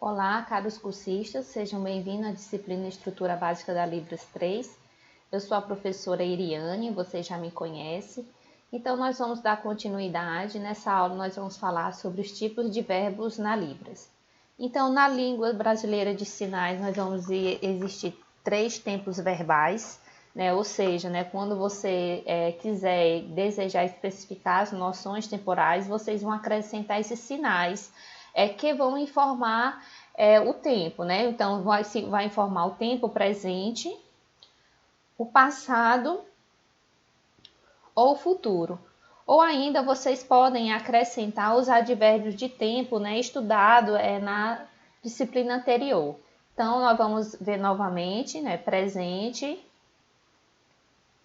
Olá, caros cursistas, sejam bem-vindos à disciplina Estrutura Básica da Libras 3. Eu sou a professora Iriane, você já me conhece. Então, nós vamos dar continuidade. Nessa aula, nós vamos falar sobre os tipos de verbos na Libras. Então, na língua brasileira de sinais, nós vamos existir 3 tempos verbais, né? Ou seja, quando você quiser desejar especificar as noções temporais, vocês vão acrescentar esses sinais que vão informar o tempo, né? Então, vai informar o tempo presente, o passado ou o futuro. Ou ainda vocês podem acrescentar os advérbios de tempo, né, estudado na disciplina anterior. Então, nós vamos ver novamente, né, presente,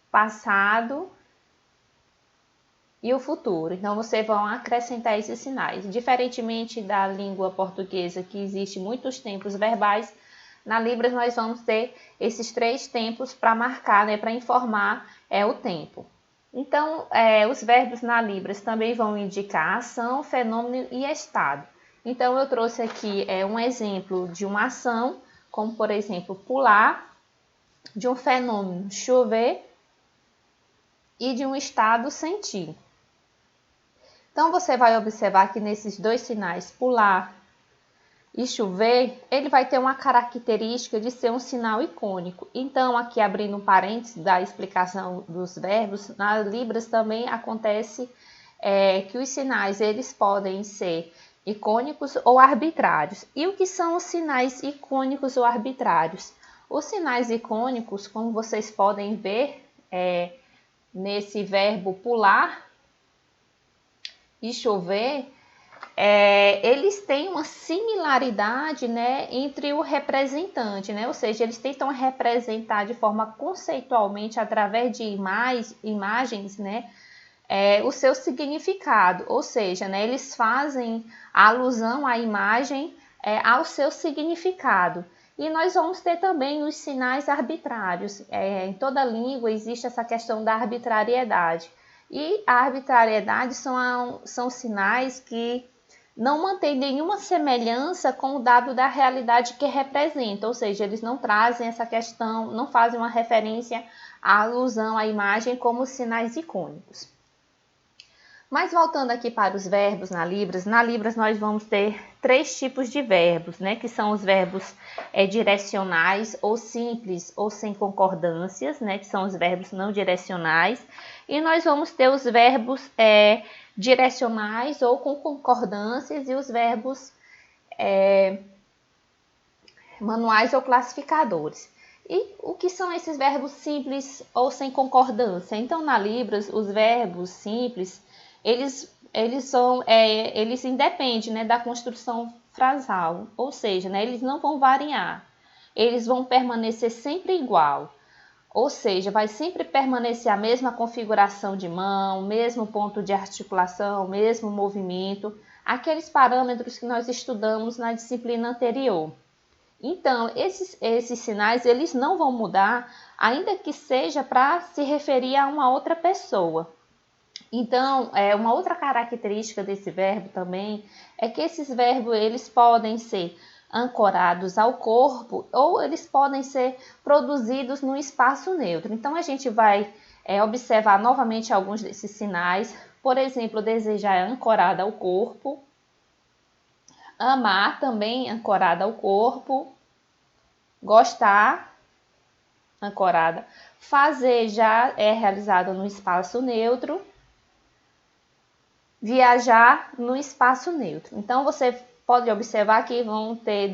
passado e o futuro. Então, vocês vão acrescentar esses sinais. Diferentemente da língua portuguesa, que existe muitos tempos verbais, na Libras nós vamos ter esses 3 tempos para marcar, né, para informar o tempo. Então, os verbos na Libras também vão indicar ação, fenômeno e estado. Então, eu trouxe aqui um exemplo de uma ação, como por exemplo, pular, de um fenômeno, chover, e de um estado, sentir. Então, você vai observar que nesses 2 sinais, pular e chover, ele vai ter uma característica de ser um sinal icônico. Então, aqui abrindo um parênteses da explicação dos verbos, nas Libras também acontece que os sinais eles podem ser icônicos ou arbitrários. E o que são os sinais icônicos ou arbitrários? Os sinais icônicos, como vocês podem ver nesse verbo pular e chover, eles têm uma similaridade, né, entre o representante, né? Ou seja, eles tentam representar de forma conceitualmente, através de imagens, né, o seu significado, ou seja, né, eles fazem alusão à imagem ao seu significado. E nós vamos ter também os sinais arbitrários. Em toda língua existe essa questão da arbitrariedade. E a arbitrariedade são sinais que não mantêm nenhuma semelhança com o dado da realidade que representa, ou seja, eles não trazem essa questão, não fazem uma referência à alusão à imagem como sinais icônicos. Mas voltando aqui para os verbos na Libras nós vamos ter 3 tipos de verbos, né? Que são os verbos direcionais ou simples ou sem concordâncias, né? Que são os verbos não direcionais. E nós vamos ter os verbos direcionais ou com concordâncias e os verbos manuais ou classificadores. E o que são esses verbos simples ou sem concordância? Então, na Libras, os verbos simples, eles independem, né, da construção frasal, ou seja, né, eles não vão variar, eles vão permanecer sempre igual, ou seja, vai sempre permanecer a mesma configuração de mão, mesmo ponto de articulação, mesmo movimento, aqueles parâmetros que nós estudamos na disciplina anterior. Então, esses sinais eles não vão mudar, ainda que seja para se referir a uma outra pessoa. Então, uma outra característica desse verbo também é que esses verbos eles podem ser ancorados ao corpo ou eles podem ser produzidos no espaço neutro. Então, a gente vai observar novamente alguns desses sinais. Por exemplo, desejar é ancorado ao corpo. Amar também ancorada ao corpo. Gostar, ancorada. Fazer já é realizado no espaço neutro. Viajar no espaço neutro. Então, você pode observar que vão ter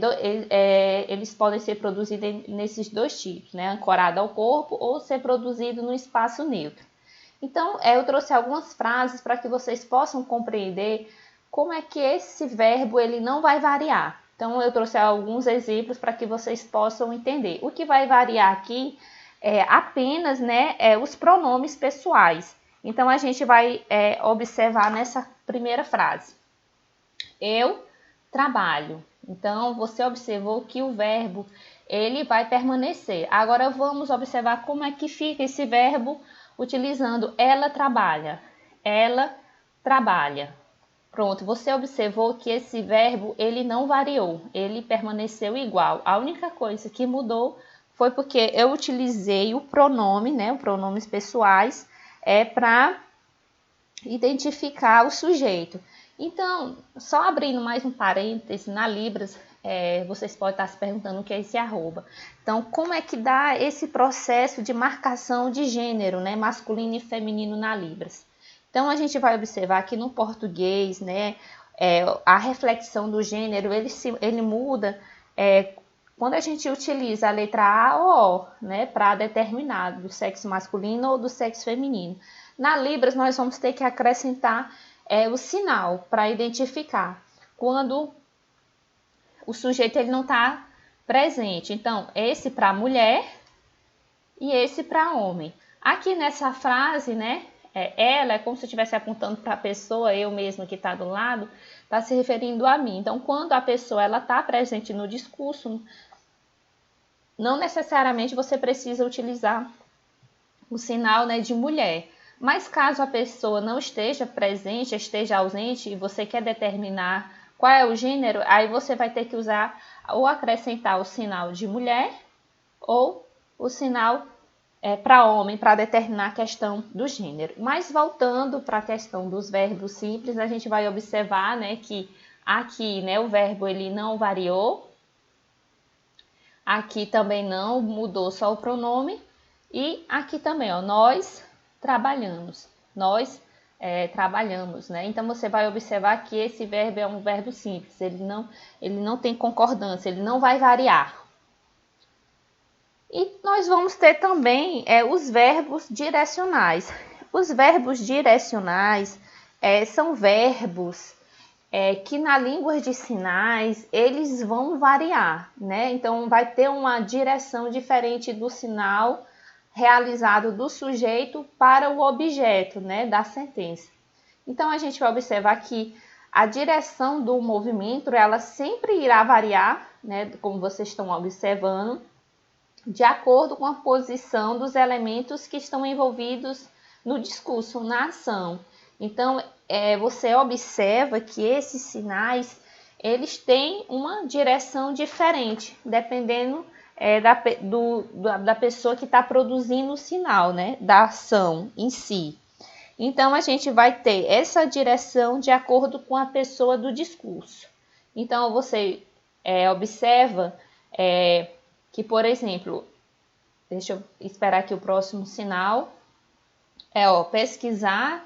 eles podem ser produzidos nesses 2 tipos, né? Ancorado ao corpo ou ser produzido no espaço neutro. Então, eu trouxe algumas frases para que vocês possam compreender como é que esse verbo ele não vai variar. Então, eu trouxe alguns exemplos para que vocês possam entender. O que vai variar aqui é apenas, né, os pronomes pessoais. Então, a gente vai observar nessa primeira frase. Eu trabalho. Então, você observou que o verbo ele vai permanecer. Agora, vamos observar como é que fica esse verbo utilizando ela trabalha. Ela trabalha. Pronto, você observou que esse verbo ele não variou, ele permaneceu igual. A única coisa que mudou foi porque eu utilizei o pronome, né, os pronomes pessoais, para identificar o sujeito. Então, só abrindo mais um parêntese, na Libras, vocês podem estar se perguntando o que é esse arroba. Então, como é que dá esse processo de marcação de gênero, né, masculino e feminino na Libras? Então, a gente vai observar que no português, né, a reflexão do gênero, ele muda quando a gente utiliza a letra A ou O, né, para determinar do sexo masculino ou do sexo feminino. Na Libras, nós vamos ter que acrescentar o sinal para identificar quando o sujeito ele não está presente. Então, esse para mulher e esse para homem. Aqui nessa frase, né, ela é como se eu estivesse apontando para a pessoa, eu mesma que está do lado, está se referindo a mim. Então, quando a pessoa está presente no discurso, não necessariamente você precisa utilizar o sinal, né, de mulher. Mas caso a pessoa não esteja presente, esteja ausente e você quer determinar qual é o gênero, aí você vai ter que usar ou acrescentar o sinal de mulher ou o sinal para homem, para determinar a questão do gênero. Mas voltando para a questão dos verbos simples, a gente vai observar, né, que aqui, né, o verbo ele não variou, aqui também não mudou só o pronome e aqui também, ó, nós trabalhamos, trabalhamos, né? Então você vai observar que esse verbo é um verbo simples, ele não tem concordância, ele não vai variar. E nós vamos ter também os verbos direcionais. Os verbos direcionais são verbos que na língua de sinais eles vão variar, né? Então vai ter uma direção diferente do sinal realizado do sujeito para o objeto, né, da sentença. Então a gente vai observar que a direção do movimento ela sempre irá variar, né, como vocês estão observando, de acordo com a posição dos elementos que estão envolvidos no discurso, na ação. Então, você observa que esses sinais, eles têm uma direção diferente, dependendo da pessoa que está produzindo o sinal, né, da ação em si. Então, a gente vai ter essa direção de acordo com a pessoa do discurso. Então, você observa que, por exemplo, deixa eu esperar aqui o próximo sinal, pesquisar,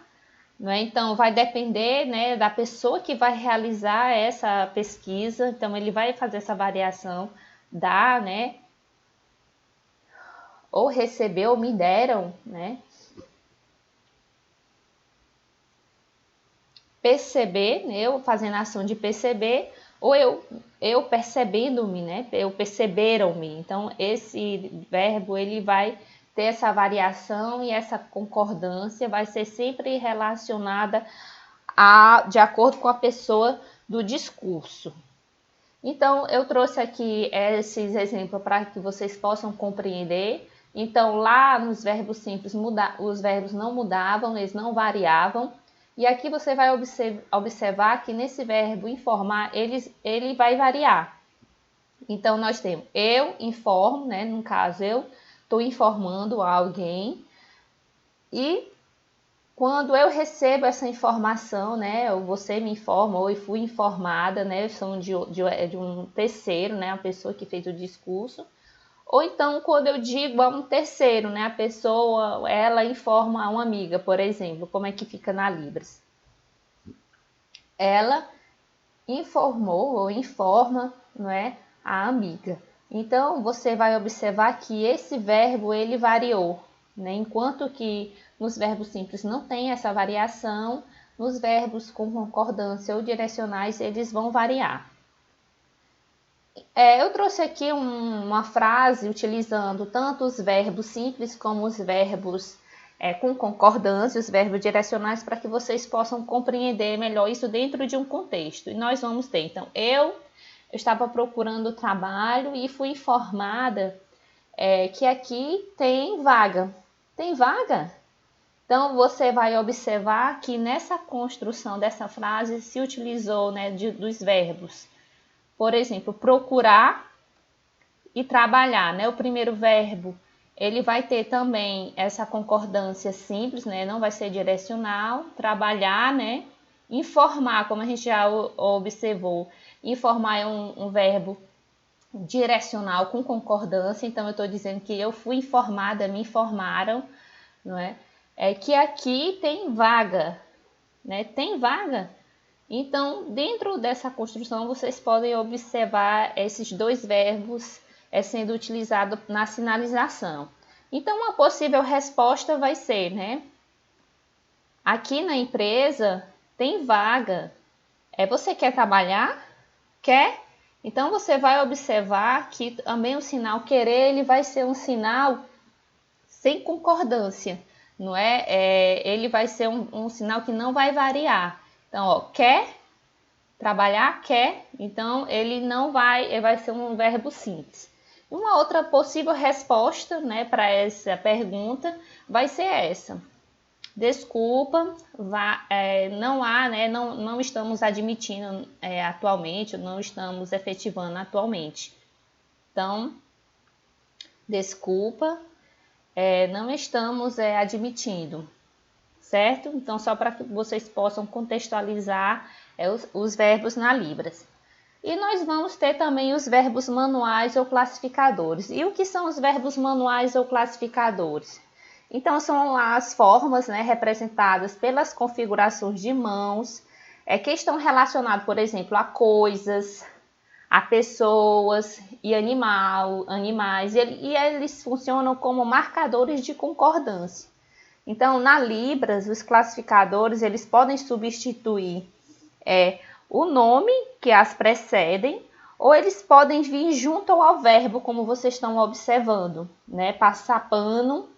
né? Então vai depender, né, da pessoa que vai realizar essa pesquisa, então ele vai fazer essa variação né, ou receber ou me deram, né, perceber, né, eu fazendo a ação de perceber, ou eu percebendo-me, né? Eu perceberam-me. Então, esse verbo ele vai ter essa variação e essa concordância vai ser sempre relacionada de acordo com a pessoa do discurso. Então, eu trouxe aqui esses exemplos para que vocês possam compreender. Então, lá nos verbos simples, os verbos não mudavam, eles não variavam. E aqui você vai observar que nesse verbo informar, ele vai variar. Então, nós temos eu informo, né? No caso, eu estou informando alguém. E quando eu recebo essa informação, né? Ou você me informa, ou eu fui informada, né? São de um terceiro, né? A pessoa que fez o discurso. Ou então, quando eu digo a um terceiro, né, a pessoa, ela informa a uma amiga, por exemplo, como é que fica na Libras? Ela informou ou informa, não é, a amiga. Então, você vai observar que esse verbo, ele variou, né? Enquanto que nos verbos simples não tem essa variação, nos verbos com concordância ou direcionais, eles vão variar. Eu trouxe aqui uma frase utilizando tanto os verbos simples como os verbos com concordância, os verbos direcionais, para que vocês possam compreender melhor isso dentro de um contexto. E nós vamos ter, então, eu estava procurando trabalho e fui informada que aqui tem vaga. Tem vaga? Então, você vai observar que nessa construção dessa frase se utilizou, né, dos verbos. Por exemplo, procurar e trabalhar, né? O primeiro verbo, ele vai ter também essa concordância simples, né? Não vai ser direcional. Trabalhar, né? Informar, como a gente já observou, informar é um verbo direcional com concordância. Então, eu estou dizendo que eu fui informada, me informaram, não é? É que aqui tem vaga, né? Tem vaga. Então, dentro dessa construção, vocês podem observar esses dois verbos sendo utilizados na sinalização. Então, uma possível resposta vai ser, né? Aqui na empresa tem vaga. Você quer trabalhar? Quer? Então, você vai observar que também o sinal querer, ele vai ser um sinal sem concordância, não é? Ele vai ser um sinal que não vai variar. Então, ó, quer trabalhar, quer, então ele não vai ser um verbo simples. Uma outra possível resposta, né, para essa pergunta vai ser essa. Desculpa, não há, né, não estamos admitindo atualmente, não estamos efetivando atualmente. Então, desculpa, não estamos admitindo, certo? Então, só para que vocês possam contextualizar os verbos na Libras. E nós vamos ter também os verbos manuais ou classificadores. E o que são os verbos manuais ou classificadores? Então, são as formas, né, representadas pelas configurações de mãos, que estão relacionadas, por exemplo, a coisas, a pessoas e animais. E eles funcionam como marcadores de concordância. Então, na Libras, os classificadores eles podem substituir o nome que as precedem, ou eles podem vir junto ao verbo, como vocês estão observando, né? Passar pano,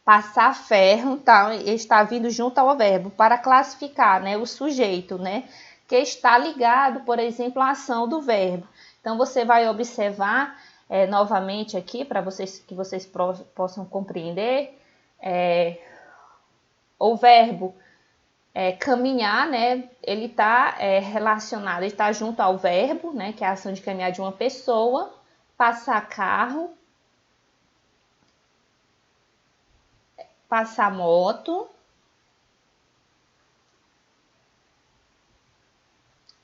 passar ferro, tá? Está vindo junto ao verbo para classificar, né, o sujeito, né, que está ligado, por exemplo, à ação do verbo. Então, você vai observar novamente aqui, para que vocês possam compreender, o verbo caminhar, né, ele está relacionado, ele está junto ao verbo, né, que é a ação de caminhar de uma pessoa. Passar carro, passar moto,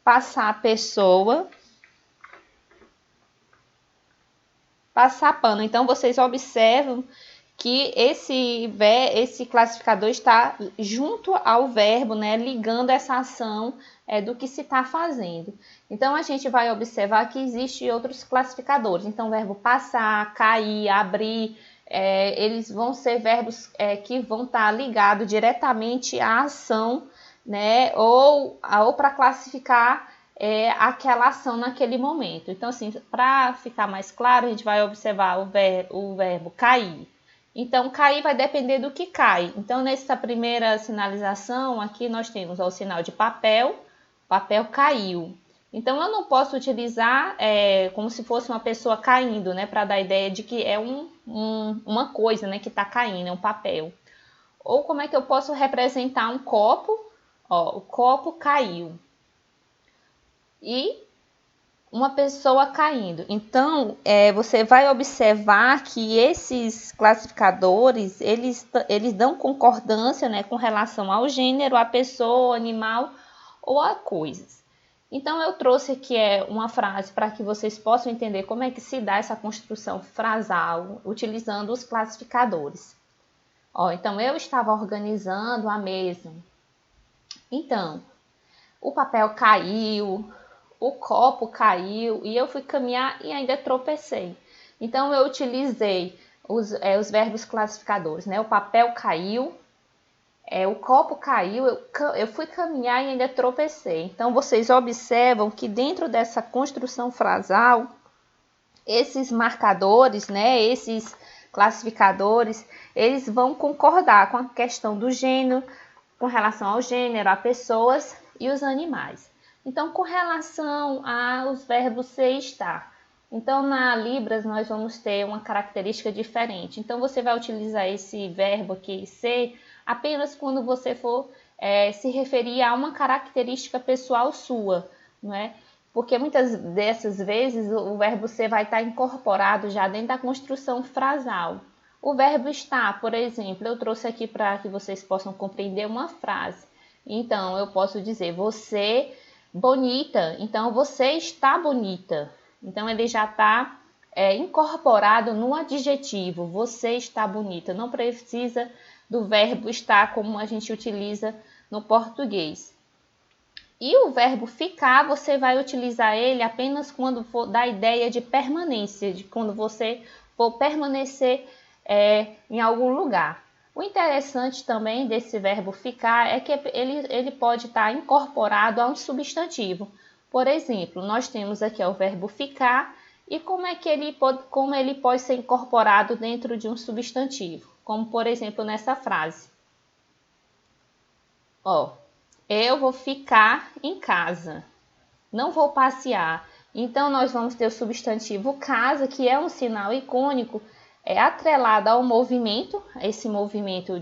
passar pessoa, passar pano. Então, vocês observam que esse classificador está junto ao verbo, né, ligando essa ação do que se está fazendo. Então, a gente vai observar que existem outros classificadores. Então, o verbo passar, cair, abrir, eles vão ser verbos que vão estar ligados diretamente à ação, né, ou para classificar aquela ação naquele momento. Então, assim, para ficar mais claro, a gente vai observar o verbo cair. Então, cair vai depender do que cai. Então, nessa primeira sinalização, aqui nós temos o sinal de papel caiu. Então, eu não posso utilizar como se fosse uma pessoa caindo, né, para dar a ideia de que é uma coisa, né, que está caindo, é um papel. Ou como é que eu posso representar um copo? O copo caiu. E uma pessoa caindo. Então, você vai observar que esses classificadores, eles dão concordância, né, com relação ao gênero, à pessoa, ao animal ou a coisas. Então, eu trouxe aqui uma frase para que vocês possam entender como é que se dá essa construção frasal utilizando os classificadores. Então, eu estava organizando a mesa. Então, o papel caiu, o copo caiu e eu fui caminhar e ainda tropecei. Então, eu utilizei os verbos classificadores, né? O papel caiu, o copo caiu, eu fui caminhar e ainda tropecei. Então, vocês observam que dentro dessa construção frasal, esses marcadores, né? Esses classificadores, eles vão concordar com a questão do gênero, com relação ao gênero, a pessoas e os animais. Então, com relação aos verbos ser e estar, Então, na Libras, nós vamos ter uma característica diferente. Então, você vai utilizar esse verbo aqui, ser, apenas quando você for se referir a uma característica pessoal sua, não é? Porque muitas dessas vezes o verbo ser vai estar incorporado já dentro da construção frasal. O verbo estar, por exemplo, eu trouxe aqui para que vocês possam compreender uma frase. Então, eu posso dizer, você bonita, então você está bonita. Então, ele já está incorporado no adjetivo, você está bonita. Não precisa do verbo estar como a gente utiliza no português. E o verbo ficar, você vai utilizar ele apenas quando for da ideia de permanência, de quando você for permanecer em algum lugar. O interessante também desse verbo ficar é que ele pode estar incorporado a um substantivo. Por exemplo, nós temos aqui o verbo ficar e como ele pode ser incorporado dentro de um substantivo. Como, por exemplo, nessa frase. Eu vou ficar em casa, não vou passear. Então, nós vamos ter o substantivo casa, que é um sinal icônico, atrelado ao movimento, esse movimento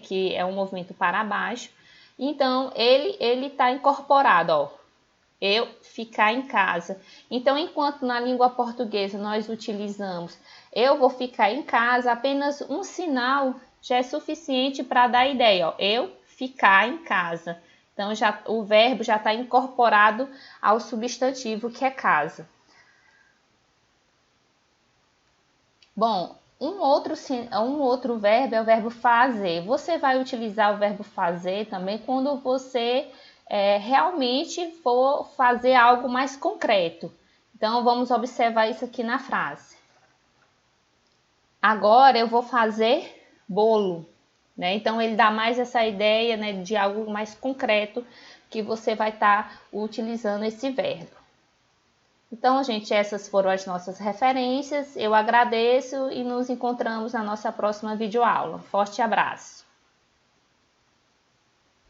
que é um movimento para baixo. Então, ele está incorporado, eu ficar em casa. Então, enquanto na língua portuguesa nós utilizamos eu vou ficar em casa, apenas um sinal já é suficiente para dar a ideia, eu ficar em casa. Então, o verbo já está incorporado ao substantivo que é casa. Bom, um outro verbo é o verbo fazer. Você vai utilizar o verbo fazer também quando você realmente for fazer algo mais concreto. Então, vamos observar isso aqui na frase. Agora eu vou fazer bolo. Então, ele dá mais essa ideia de algo mais concreto que você vai estar utilizando esse verbo. Então, gente, essas foram as nossas referências. Eu agradeço e nos encontramos na nossa próxima videoaula. Forte abraço!